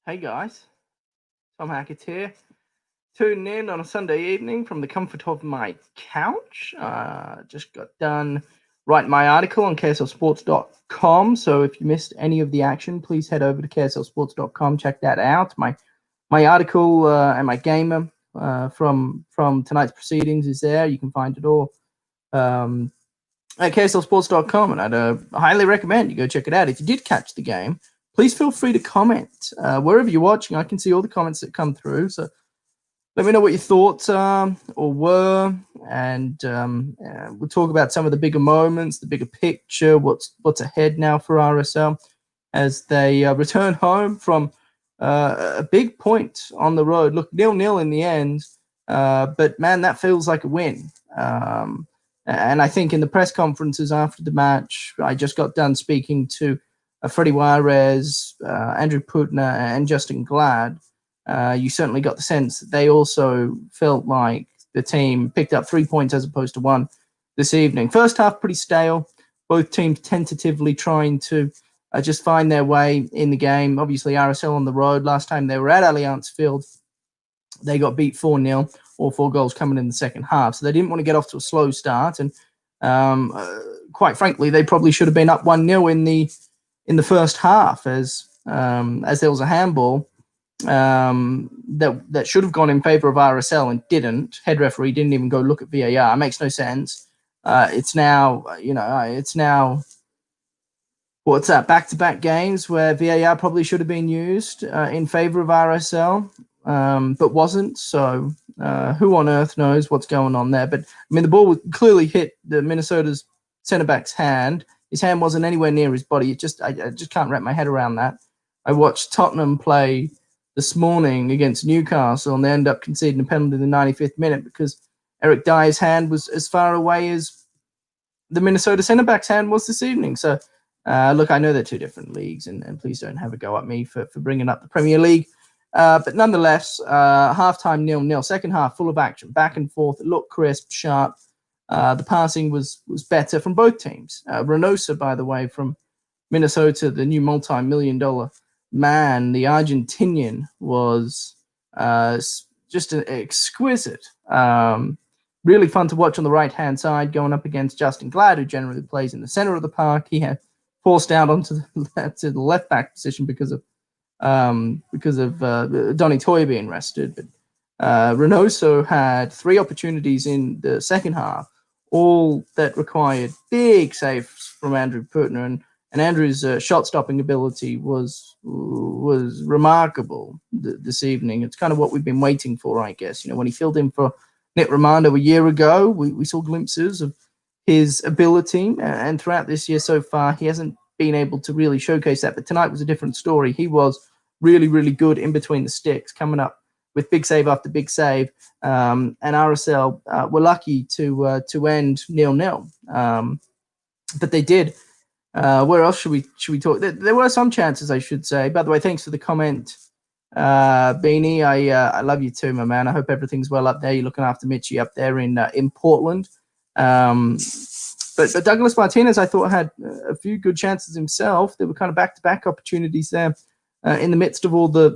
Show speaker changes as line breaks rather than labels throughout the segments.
Hey guys, Tom Hackett here. Tuning in on a Sunday evening from the comfort of my couch. Just got done writing my article on KSLSports.com. So if you missed any of the action, please head over to KSLSports.com. Check that out. My article and my gamer from tonight's proceedings is there. You can find it all at KSLSports.com, and I'd highly recommend you go check it out. If you did catch the game, please feel free to comment wherever you're watching. I can see all the comments that come through, so let me know what your thoughts are or were, and we'll talk about some of the bigger moments, the bigger picture, what's ahead now for RSL as they return home from a big point on the road. Look, 0-0 in the end, but man, that feels like a win. And I think in the press conferences after the match, I just got done speaking to Freddie Juarez, Andrew Putner, and Justin Glad. You certainly got the sense that they also felt like the team picked up 3 points as opposed to one this evening. First half, pretty stale. Both teams tentatively trying to just find their way in the game. Obviously, RSL on the road. Last time they were at Allianz Field, they got beat 4-0, all 4 goals coming in the second half. So they didn't want to get off to a slow start. And quite frankly, they probably should have been up 1-0 in the first half as there was a handball that should have gone in favor of RSL and didn't. Head referee didn't even go look at VAR. It makes no sense. It's now what's that? Back-to-back games where VAR probably should have been used in favor of RSL, but wasn't. So who on earth knows what's going on there? But I mean, the ball clearly hit the Minnesota's centre back's hand. His hand wasn't anywhere near his body. I just can't wrap my head around that. I watched Tottenham play this morning against Newcastle, and they end up conceding a penalty in the 95th minute because Eric Dyer's hand was as far away as the Minnesota centre back's hand was this evening. So, look, I know they're two different leagues, and please don't have a go at me for bringing up the Premier League. But nonetheless, halftime 0-0. Second half full of action, back and forth. It looked crisp, sharp. The passing was better from both teams. Reynoso, by the way, from Minnesota, the new multi-million-dollar man, the Argentinian, was just an exquisite. Really fun to watch on the right-hand side, going up against Justin Glad, who generally plays in the center of the park. He had forced out onto the left-back position because of Donny Toye being rested. But Reynoso had 3 opportunities in the second half, all that required big saves from Andrew Putner, and Andrew's shot-stopping ability was remarkable this evening. It's kind of what we've been waiting for, I guess. You know, when he filled in for Nick Romando a year ago, we saw glimpses of his ability, and throughout this year so far, he hasn't been able to really showcase that. But tonight was a different story. He was really, really good in between the sticks, coming up with big save after big save, and RSL were lucky to end 0-0, but they did. Where else should we talk? There were some chances, I should say. By the way, thanks for the comment, Beanie. I love you too, my man. I hope everything's well up there. You're looking after Mitchie up there in Portland. But Douglas Martinez, I thought, had a few good chances himself. There were kind of back-to-back opportunities there. In the midst of all the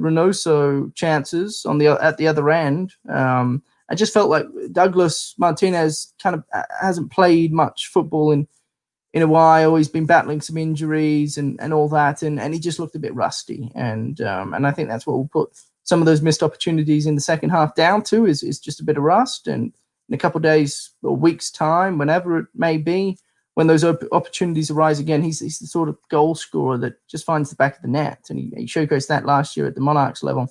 Reynoso chances at the other end, I just felt like Douglas Martinez kind of hasn't played much football in a while. He's been battling some injuries and all that, and he just looked a bit rusty. And I think that's what we'll put some of those missed opportunities in the second half down to is just a bit of rust. And in a couple of days or weeks' time, whenever it may be, when those opportunities arise again, he's the sort of goal scorer that just finds the back of the net. And he showcased that last year at the Monarchs level,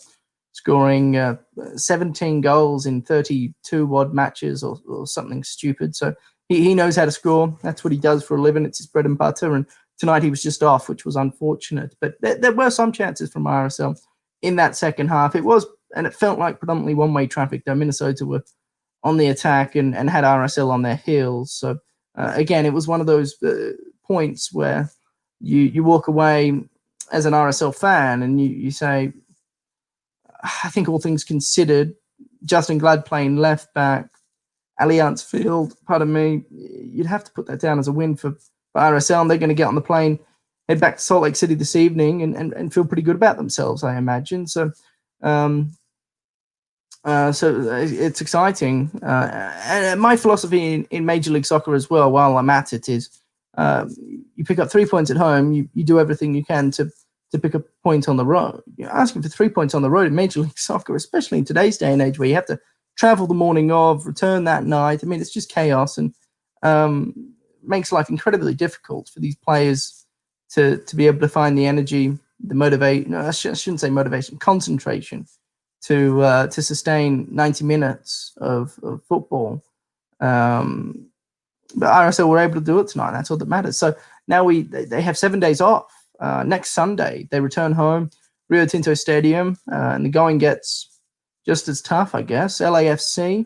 scoring 17 goals in 32-odd matches or something stupid. So he knows how to score. That's what he does for a living. It's his bread and butter. And tonight he was just off, which was unfortunate. But there were some chances from RSL in that second half. It felt like predominantly one-way traffic, though. Minnesota were on the attack and had RSL on their heels. So, again, it was one of those points where you walk away as an RSL fan and you say, I think all things considered, Justin Glad playing left back, Allianz Field, pardon me, you'd have to put that down as a win for RSL, and they're going to get on the plane head back to Salt Lake City this evening and feel pretty good about themselves, I imagine. So, it's exciting. And my philosophy in Major League Soccer as well, while I'm at it, is you pick up 3 points at home, you do everything you can to pick up a point on the road. You're asking for 3 points on the road in Major League Soccer, especially in today's day and age where you have to travel the morning of, return that night. I mean, it's just chaos and makes life incredibly difficult for these players to be able to find the energy, the motivation. No, I shouldn't say motivation, concentration to sustain 90 minutes of football. But RSL were able to do it tonight. That's all that matters. So now they have 7 days off. Next Sunday, they return home, Rio Tinto Stadium, and the going gets just as tough, I guess. LAFC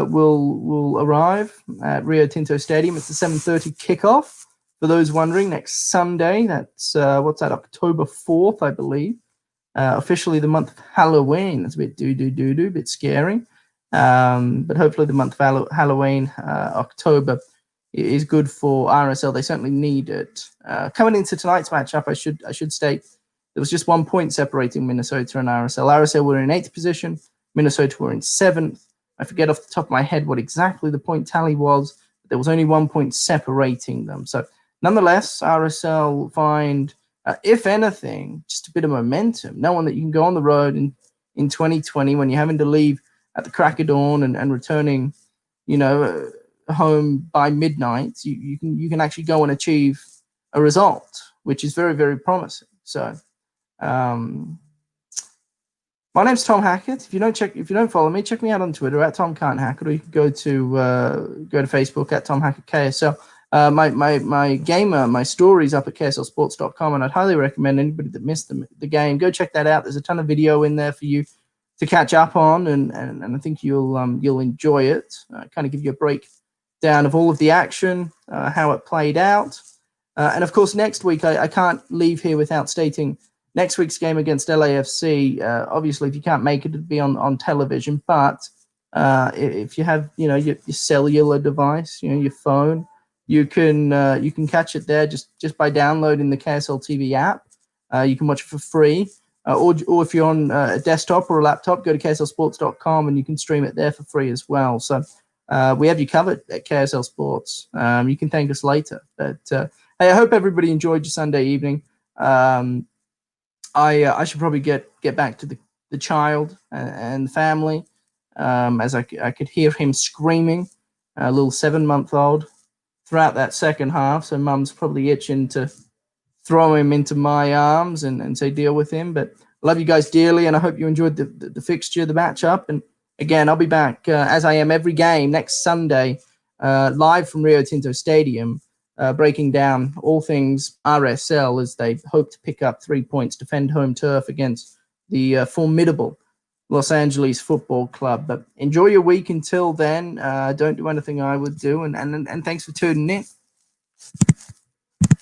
will arrive at Rio Tinto Stadium. It's a 7:30 kickoff. For those wondering, next Sunday, that's, October 4th, I believe. Officially the month of Halloween. That's a bit a bit scary. But hopefully the month of Halloween, October, is good for RSL. They certainly need it. Coming into tonight's matchup, I should state there was just 1 point separating Minnesota and RSL. RSL were in 8th position. Minnesota were in 7th. I forget off the top of my head what exactly the point tally was. But there was only 1 point separating them. So nonetheless, RSL find, if anything, just a bit of momentum, knowing that you can go on the road in 2020 when you're having to leave at the crack of dawn and returning, home by midnight. You can actually go and achieve a result, which is very, very promising. So, my name's Tom Hackett. If you don't follow me, check me out on Twitter at Tom Can't Hackett, or you can go to Facebook at Tom Hackett KSL. My stories up at KSLSports.com, and I'd highly recommend anybody that missed the game, go check that out. There's a ton of video in there for you to catch up on, and I think you'll enjoy it. Kind of give you a breakdown of all of the action, how it played out, and of course next week I can't leave here without stating next week's game against LAFC. Obviously, if you can't make it, it'll be on television. But if you have your cellular device, your phone, you can catch it there just by downloading the KSL TV app. You can watch it for free. Or if you're on a desktop or a laptop, go to KSLSports.com and you can stream it there for free as well. So we have you covered at KSL Sports. You can thank us later. But hey, I hope everybody enjoyed your Sunday evening. I should probably get back to the child and the family, as I could hear him screaming, a little 7-month-old, throughout that second half. So Mum's probably itching to throw him into my arms and say deal with him. But I love you guys dearly, and I hope you enjoyed the fixture, the matchup. And again, I'll be back, as I am every game, next Sunday, live from Rio Tinto Stadium, breaking down all things RSL as they hope to pick up 3 points, defend home turf against the formidable Los Angeles Football Club. But enjoy your week until then. Don't do anything I would do, and thanks for tuning in.